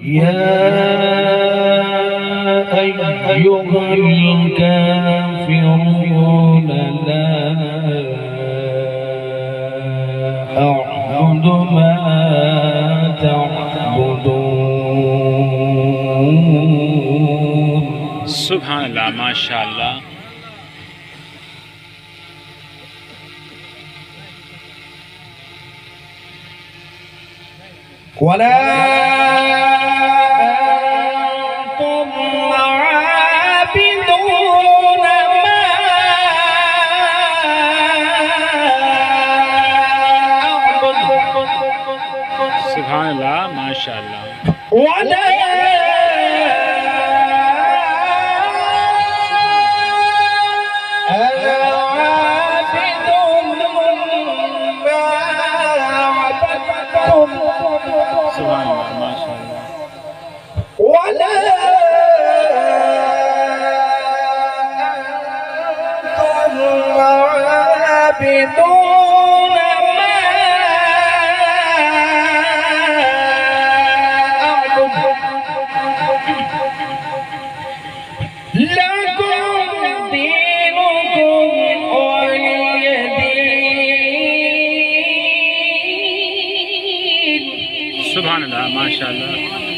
يا أيها الكافرون لا أعبد ما تعبدون. سبحان الله ما شاء الله. ولا أنتم عابدون ما أعبد. سبحان الله ما شاء الله. ولا أنا عابد ما عبدتم. سبحان الله ما شاء الله. ولا أنتم عابدون ما أعبد. لكم دينكم ولي دين. سبحان الله ما شاء الله.